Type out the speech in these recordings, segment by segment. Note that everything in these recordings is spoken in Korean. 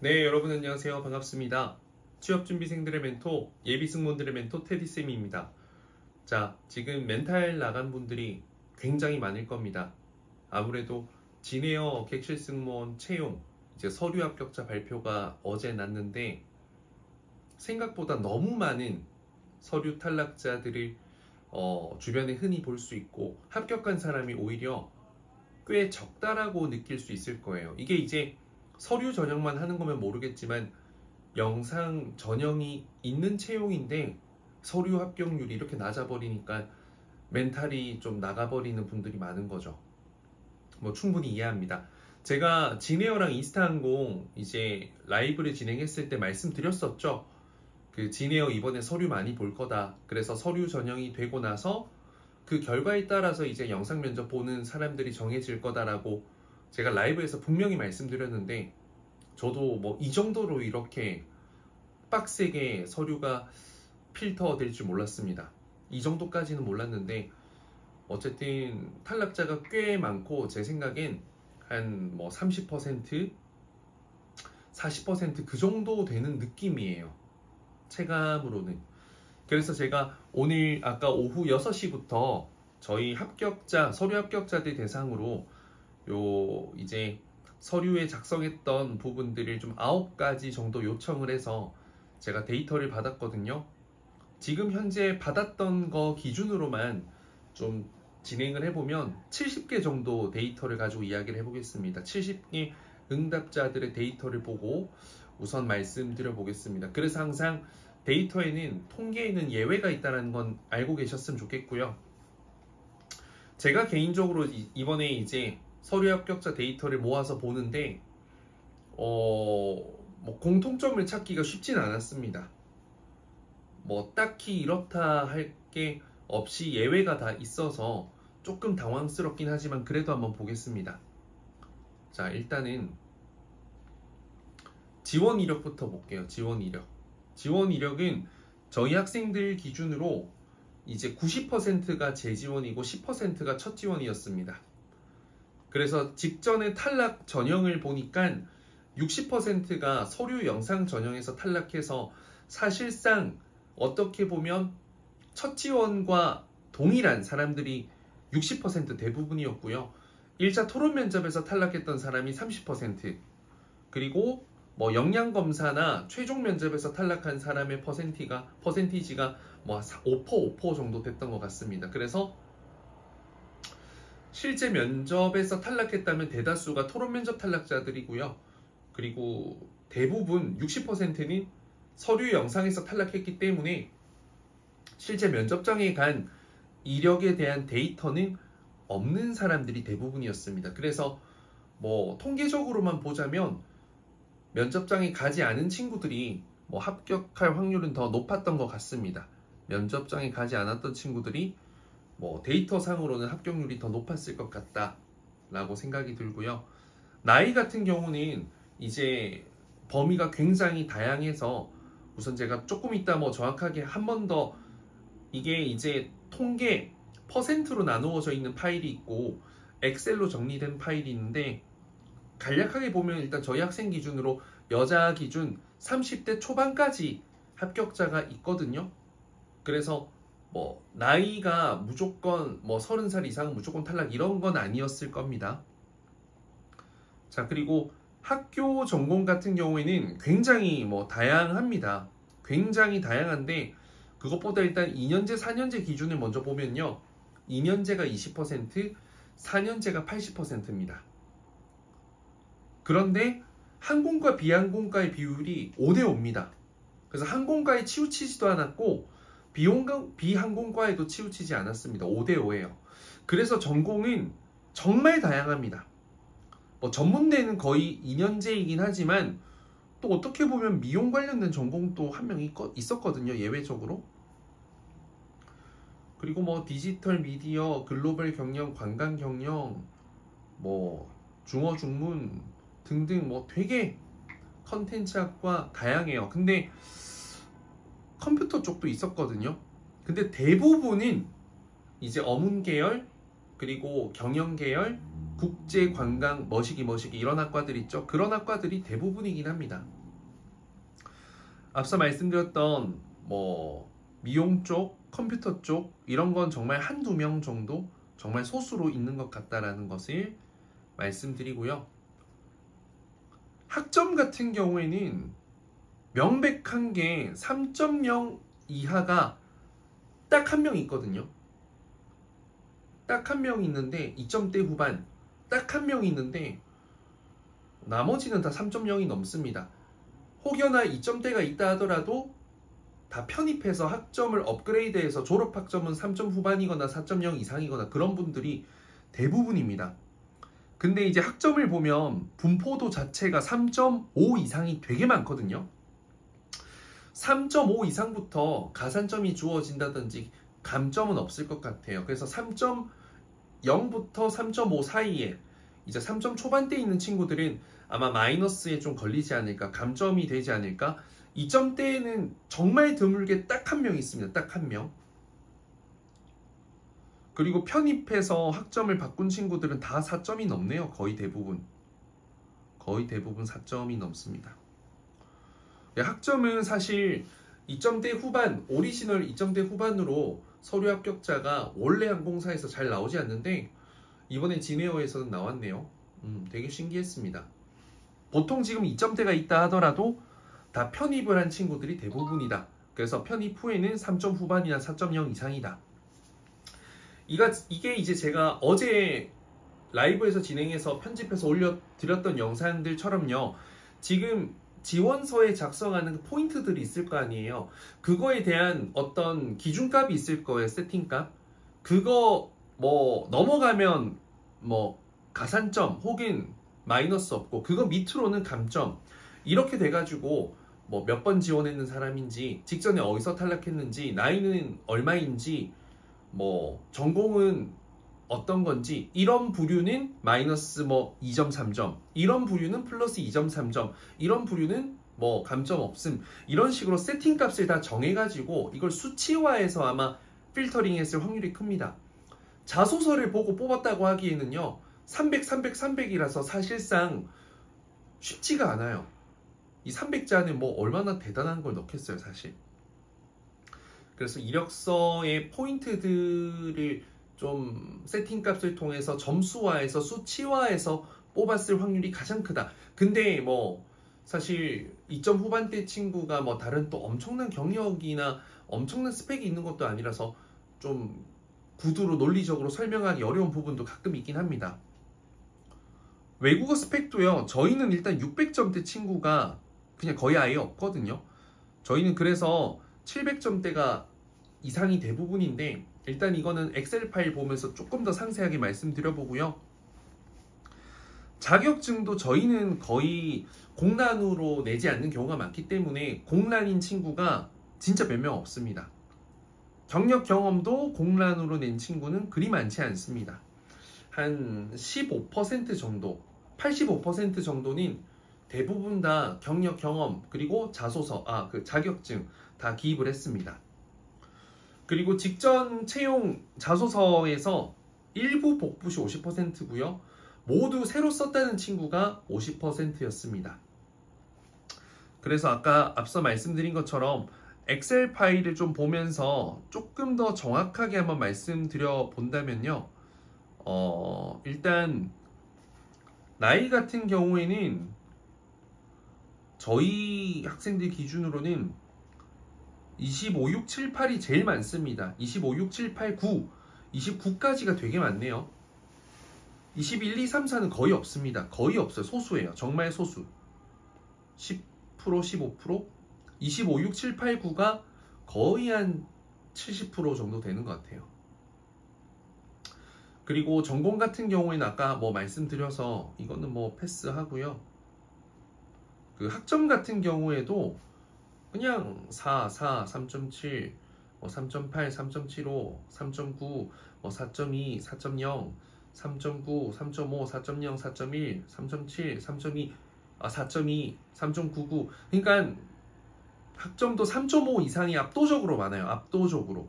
네, 여러분 안녕하세요. 반갑습니다. 취업준비생들의 멘토, 예비승무원들의 멘토 테디쌤입니다. 자, 지금 멘탈 나간 분들이 굉장히 많을 겁니다. 아무래도 진에어 객실승무원 채용, 이제 서류 합격자 발표가 어제 났는데 생각보다 너무 많은 서류 탈락자들을 주변에 흔히 볼 수 있고 합격한 사람이 오히려 꽤 적다라고 느낄 수 있을 거예요. 이게 이제 서류 전형만 하는 거면 모르겠지만 영상 전형이 있는 채용인데 서류 합격률이 이렇게 낮아버리니까 멘탈이 좀 나가버리는 분들이 많은 거죠. 뭐 충분히 이해합니다. 제가 진에어랑 이스타항공 이제 라이브를 진행했을 때 말씀드렸었죠. 그 진에어 이번에 서류 많이 볼 거다. 그래서 서류 전형이 되고 나서 그 결과에 따라서 이제 영상 면접 보는 사람들이 정해질 거다라고 제가 라이브에서 분명히 말씀드렸는데 저도 뭐 이 정도로 이렇게 빡세게 서류가 필터 될 줄 몰랐습니다. 이 정도까지는 몰랐는데 어쨌든 탈락자가 꽤 많고 제 생각엔 한 뭐 30%, 40% 그 정도 되는 느낌이에요. 체감으로는. 그래서 제가 오늘 아까 오후 6시부터 저희 합격자, 서류 합격자들 대상으로 이제 서류에 작성했던 부분들을 좀 9가지 정도 요청을 해서 제가 데이터를 받았거든요. 지금 현재 받았던 거 기준으로만 좀 진행을 해보면 70개 정도 데이터를 가지고 이야기를 해보겠습니다. 70개 응답자들의 데이터를 보고 우선 말씀드려 보겠습니다. 그래서 항상 데이터에는 통계에는 예외가 있다는 건 알고 계셨으면 좋겠고요. 제가 개인적으로 이번에 이제 서류 합격자 데이터를 모아서 보는데 뭐 공통점을 찾기가 쉽진 않았습니다. 뭐 딱히 이렇다 할 게 없이 예외가 다 있어서 조금 당황스럽긴 하지만 그래도 한번 보겠습니다. 자, 일단은 지원 이력부터 볼게요. 지원 이력. 지원 이력은 저희 학생들 기준으로 이제 90%가 재지원이고 10%가 첫 지원이었습니다. 그래서 직전에 탈락 전형을 보니까 60%가 서류 영상 전형에서 탈락해서 사실상 어떻게 보면 첫 지원과 동일한 사람들이 60% 대부분이었고요. 1차 토론 면접에서 탈락했던 사람이 30%, 그리고 뭐 역량검사나 최종 면접에서 탈락한 사람의 퍼센티지가 뭐 5% 정도 됐던 것 같습니다. 그래서 실제 면접에서 탈락했다면 대다수가 토론 면접 탈락자들이고요. 그리고 대부분 60%는 서류 영상에서 탈락했기 때문에 실제 면접장에 간 이력에 대한 데이터는 없는 사람들이 대부분이었습니다. 그래서 뭐 통계적으로만 보자면 면접장에 가지 않은 친구들이 뭐 합격할 확률은 더 높았던 것 같습니다. 면접장에 가지 않았던 친구들이 뭐 데이터상으로는 합격률이 더 높았을 것 같다라고 생각이 들고요. 나이 같은 경우는 이제 범위가 굉장히 다양해서 우선 제가 조금 이따 뭐 정확하게 한 번 더 이게 이제 통계 퍼센트로 나누어져 있는 파일이 있고 엑셀로 정리된 파일이 있는데 간략하게 보면 일단 저희 학생 기준으로 여자 기준 30대 초반까지 합격자가 있거든요. 그래서 뭐 나이가 무조건 뭐 30살 이상 무조건 탈락 이런 건 아니었을 겁니다. 자, 그리고 학교 전공 같은 경우에는 굉장히 뭐 다양합니다. 굉장히 다양한데 그것보다 일단 2년제, 4년제 기준을 먼저 보면요. 2년제가 20%, 4년제가 80%입니다. 그런데 항공과 비항공과의 비율이 5대5입니다. 그래서 항공과에 치우치지도 않았고 비항공과에도 치우치지 않았습니다. 5대5예요. 그래서 전공은 정말 다양합니다. 뭐 전문대는 거의 2년제이긴 하지만 또 어떻게 보면 미용 관련된 전공도 한 명 있었거든요. 예외적으로. 그리고 뭐 디지털 미디어, 글로벌 경영, 관광 경영, 뭐 중어 중문 등등 뭐 되게 컨텐츠학과 다양해요. 근데 컴퓨터 쪽도 있었거든요. 근데 대부분은 이제 어문 계열, 그리고 경영 계열, 국제관광 머시기 이런 학과들 있죠. 그런 학과들이 대부분이긴 합니다. 앞서 말씀드렸던 뭐 미용 쪽, 컴퓨터 쪽 이런 건 정말 한두 명 정도 정말 소수로 있는 것 같다라는 것을 말씀드리고요. 학점 같은 경우에는 명백한 게 3.0 이하가 딱 한 명 있거든요. 딱 한 명 있는데 2점대 후반 딱 한 명 있는데 나머지는 다 3.0이 넘습니다. 혹여나 2점대가 있다 하더라도 다 편입해서 학점을 업그레이드해서 졸업 학점은 3점 후반이거나 4.0 이상이거나 그런 분들이 대부분입니다. 근데 이제 학점을 보면 분포도 자체가 3.5 이상이 되게 많거든요. 3.5 이상부터 가산점이 주어진다든지 감점은 없을 것 같아요. 그래서 3.0부터 3.5 사이에 이제 3점 초반대에 있는 친구들은 아마 마이너스에 좀 걸리지 않을까, 감점이 되지 않을까. 2점대에는 정말 드물게 딱 한 명 있습니다. 딱 한 명. 그리고 편입해서 학점을 바꾼 친구들은 다 4점이 넘네요. 거의 대부분 4점이 넘습니다. 학점은 사실 2점대 후반, 오리지널 2점대 후반으로 서류 합격자가 원래 항공사에서 잘 나오지 않는데 이번에 진에어에서는 나왔네요. 되게 신기했습니다. 보통 지금 2점대가 있다 하더라도 다 편입을 한 친구들이 대부분이다. 그래서 편입 후에는 3점 후반이나 4.0 이상이다. 이게 이제 제가 어제 라이브에서 진행해서 편집해서 올려드렸던 영상들처럼요. 지금 지원서에 작성하는 포인트들이 있을 거 아니에요. 그거에 대한 어떤 기준값이 있을 거예요. 세팅값. 그거 뭐 넘어가면 뭐 가산점 혹은 마이너스 없고 그거 밑으로는 감점. 이렇게 돼가지고 뭐 몇 번 지원했는 사람인지, 직전에 어디서 탈락했는지, 나이는 얼마인지, 뭐 전공은 어떤 건지, 이런 부류는 마이너스 뭐 2점 3점, 이런 부류는 플러스 2점 3점, 이런 부류는 뭐 감점 없음, 이런 식으로 세팅 값을 다 정해가지고 이걸 수치화해서 아마 필터링 했을 확률이 큽니다. 자소서를 보고 뽑았다고 하기에는요 300, 300, 300이라서 사실상 쉽지가 않아요. 이 300자는 뭐 얼마나 대단한 걸 넣겠어요 사실. 그래서 이력서의 포인트들을 좀 세팅값을 통해서 점수화해서 수치화해서 뽑았을 확률이 가장 크다. 근데 뭐 사실 2점 후반대 친구가 뭐 다른 또 엄청난 경력이나 엄청난 스펙이 있는 것도 아니라서 좀 구두로 논리적으로 설명하기 어려운 부분도 가끔 있긴 합니다. 외국어 스펙도요, 저희는 일단 600점대 친구가 그냥 거의 아예 없거든요. 저희는 그래서 700점대가 이상이 대부분인데, 일단 이거는 엑셀 파일 보면서 조금 더 상세하게 말씀드려보고요. 자격증도 저희는 거의 공란으로 내지 않는 경우가 많기 때문에 공란인 친구가 진짜 몇 명 없습니다. 경력 경험도 공란으로 낸 친구는 그리 많지 않습니다. 한 15% 정도, 85% 정도는 대부분 다 경력 경험 그리고 자소서, 그 자격증 다 기입을 했습니다. 그리고 직전 채용 자소서에서 일부 복붙이 50%고요. 모두 새로 썼다는 친구가 50%였습니다. 그래서 아까 앞서 말씀드린 것처럼 엑셀 파일을 좀 보면서 조금 더 정확하게 한번 말씀드려 본다면요. 일단 나이 같은 경우에는 저희 학생들 기준으로는 25, 6, 7, 8이 제일 많습니다. 25, 6, 7, 8, 9, 29까지가 되게 많네요. 21, 2, 3, 4는 거의 없습니다. 거의 없어요. 소수예요. 정말 소수. 10%, 15%? 25, 6, 7, 8, 9가 거의 한 70% 정도 되는 것 같아요. 그리고 전공 같은 경우에는 아까 뭐 말씀드려서 이거는 뭐 패스하고요. 그 학점 같은 경우에도 그냥 4, 3.7, 뭐 3.8, 3.75, 3.9, 뭐 4.2, 4.0, 3.9, 3.5, 4.0, 4.1, 3.7, 3.2, 4.2, 3.99. 그러니까 학점도 3.5 이상이 압도적으로 많아요. 압도적으로.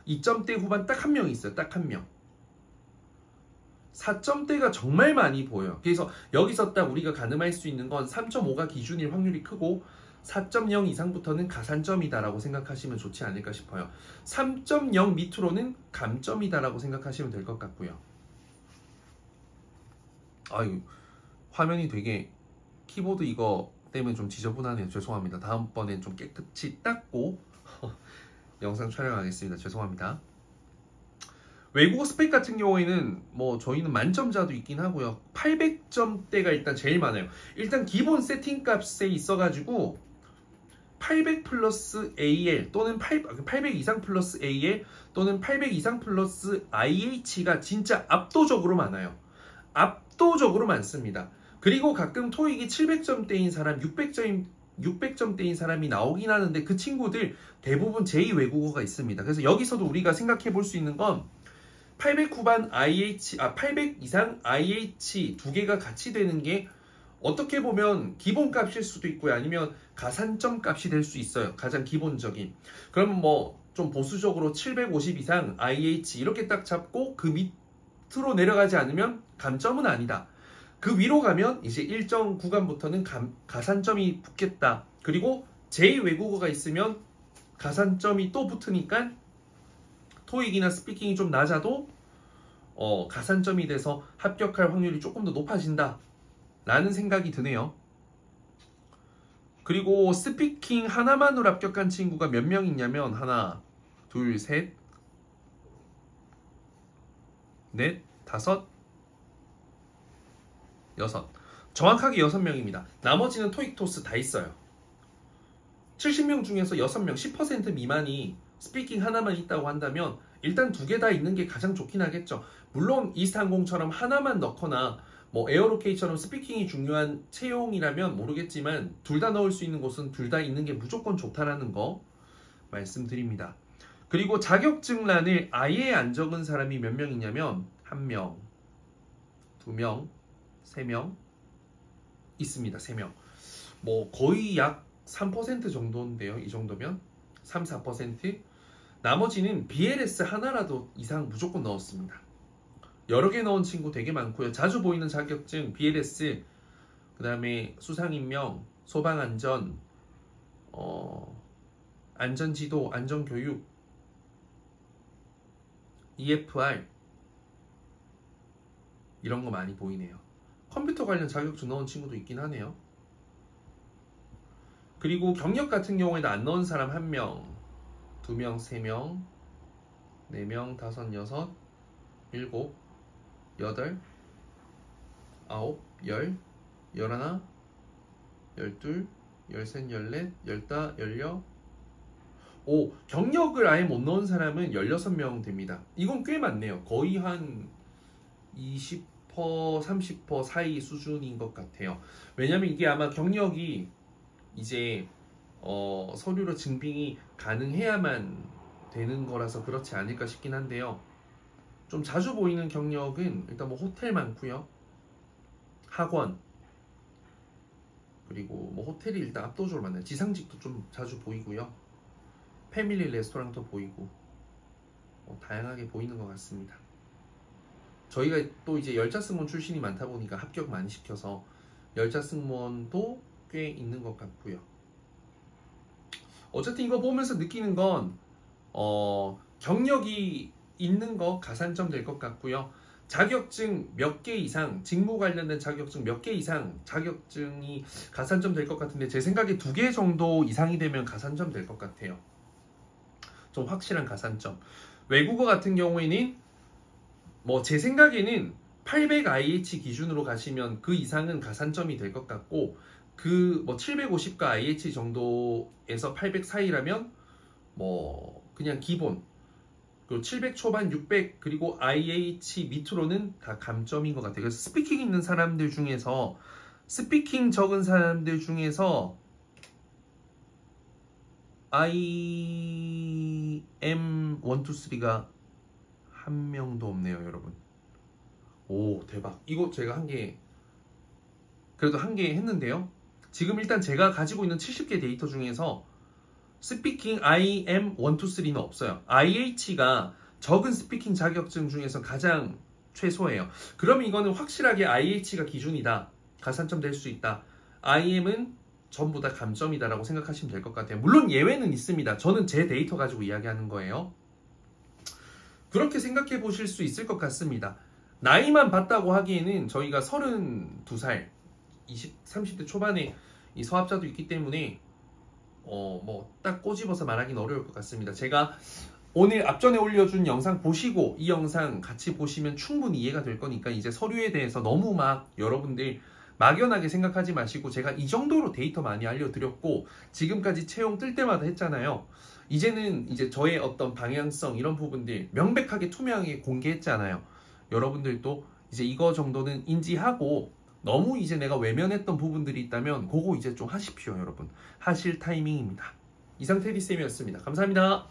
2점대 후반 딱 한 명 있어요. 딱 한 명. 4점대가 정말 많이 보여요. 그래서 여기서 딱 우리가 가늠할 수 있는 건 3.5가 기준일 확률이 크고 4.0 이상부터는 가산점이다라고 생각하시면 좋지 않을까 싶어요. 3.0 밑으로는 감점이다라고 생각하시면 될 것 같고요. 아유, 화면이 되게 키보드 이거 때문에 좀 지저분하네요. 죄송합니다. 다음번엔 좀 깨끗이 닦고 영상 촬영하겠습니다. 죄송합니다. 외국어 스펙 같은 경우에는 뭐 저희는 만점자도 있긴 하고요. 800점대가 일단 제일 많아요. 일단 기본 세팅 값에 있어가지고 800 플러스 AL 또는 800 이상 플러스 AL 또는 800 이상 플러스 IH가 진짜 압도적으로 많아요. 압도적으로 많습니다. 그리고 가끔 토익이 700점대인 사람, 600점대인 사람이 나오긴 하는데 그 친구들 대부분 제2 외국어가 있습니다. 그래서 여기서도 우리가 생각해 볼 수 있는 건 800 후반 800 이상 IH 두 개가 같이 되는 게 어떻게 보면 기본값일 수도 있고요. 아니면 가산점 값이 될 수 있어요. 가장 기본적인. 그러면 뭐 좀 보수적으로 750 이상 IH 이렇게 딱 잡고 그 밑으로 내려가지 않으면 감점은 아니다. 그 위로 가면 이제 일정 구간부터는 가산점이 붙겠다. 그리고 제2 외국어가 있으면 가산점이 또 붙으니까 토익이나 스피킹이 좀 낮아도 가산점이 돼서 합격할 확률이 조금 더 높아진다 라는 생각이 드네요. 그리고 스피킹 하나만으로 합격한 친구가 몇 명 있냐면 하나, 둘, 셋, 넷, 다섯, 여섯. 정확하게 6명입니다. 나머지는 토익 토스 다 있어요. 70명 중에서 6명, 10% 미만이 스피킹 하나만 있다고 한다면 일단 두 개 다 있는 게 가장 좋긴 하겠죠. 물론 이스타항공처럼 하나만 넣거나 뭐 에어로케이처럼 스피킹이 중요한 채용이라면 모르겠지만 둘 다 넣을 수 있는 곳은 둘 다 있는 게 무조건 좋다라는 거 말씀드립니다. 그리고 자격증란을 아예 안 적은 사람이 몇 명 있냐면 1명, 2명, 3명 있습니다. 3명. 뭐 거의 약 3% 정도인데요. 이 정도면 3, 4%. 나머지는 BLS 하나라도 이상 무조건 넣었습니다. 여러 개 넣은 친구 되게 많고요. 자주 보이는 자격증 BLS, 그 다음에 수상인명, 소방안전, 안전지도, 안전교육, EFR 이런 거 많이 보이네요. 컴퓨터 관련 자격증 넣은 친구도 있긴 하네요. 그리고 경력 같은 경우에는 안 넣은 사람 1명, 2명, 3명, 4명, 5, 6, 7, 8, 9, 10, 11, 12, 13, 14, 15, 16. 오, 경력을 아예 못 넣은 사람은 16명 됩니다. 이건 꽤 많네요. 거의 한 20%, 30% 사이 수준인 것 같아요. 왜냐면 이게 아마 경력이 이제 서류로 증빙이 가능해야만 되는 거라서 그렇지 않을까 싶긴 한데요. 좀 자주 보이는 경력은 일단 뭐 호텔 많고요. 학원, 그리고 뭐 호텔이 일단 압도적으로 많아요. 지상직도 좀 자주 보이고요. 패밀리 레스토랑도 보이고 다양하게 보이는 것 같습니다. 저희가 또 이제 열차 승무원 출신이 많다 보니까 합격 많이 시켜서 열차 승무원도 꽤 있는 것 같고요. 어쨌든 이거 보면서 느끼는 건 경력이 있는 거 가산점 될 것 같고요. 자격증 몇 개 이상, 직무 관련된 자격증 몇 개 이상 자격증이 가산점 될 것 같은데 제 생각에 2개 정도 이상이 되면 가산점 될 것 같아요. 좀 확실한 가산점. 외국어 같은 경우에는 뭐 제 생각에는 800 IH 기준으로 가시면 그 이상은 가산점이 될 것 같고 그 뭐 750과 IH 정도에서 800 사이라면 뭐 그냥 기본, 그리고 700 초반, 600 그리고 IH 밑으로는 다 감점인 것 같아요. 그래서 스피킹 있는 사람들 중에서 스피킹 적은 사람들 중에서 IM 1, 2, 3가 한 명도 없네요, 여러분. 오, 대박. 이거 제가 그래도 한 개 했는데요. 지금 일단 제가 가지고 있는 70개 데이터 중에서 스피킹 IM 1, 2, 3는 없어요. IH가 적은 스피킹 자격증 중에서 가장 최소예요. 그럼 이거는 확실하게 IH가 기준이다. 가산점 될 수 있다. IM은 전부 다 감점이다 라고 생각하시면 될 것 같아요. 물론 예외는 있습니다. 저는 제 데이터 가지고 이야기하는 거예요. 그렇게 생각해 보실 수 있을 것 같습니다. 나이만 봤다고 하기에는 저희가 32살, 30대 초반에 이 서합자도 있기 때문에 뭐 딱 꼬집어서 말하기는 어려울 것 같습니다. 제가 오늘 앞전에 올려준 영상 보시고 이 영상 같이 보시면 충분히 이해가 될 거니까 이제 서류에 대해서 너무 막 여러분들 막연하게 생각하지 마시고, 제가 이 정도로 데이터 많이 알려드렸고 지금까지 채용 뜰 때마다 했잖아요. 이제는 이제 저의 어떤 방향성 이런 부분들 명백하게 투명하게 공개했잖아요. 여러분들도 이제 이거 정도는 인지하고, 너무 이제 내가 외면했던 부분들이 있다면 그거 이제 좀 하십시오. 여러분 하실 타이밍입니다. 이상 테디쌤이었습니다. 감사합니다.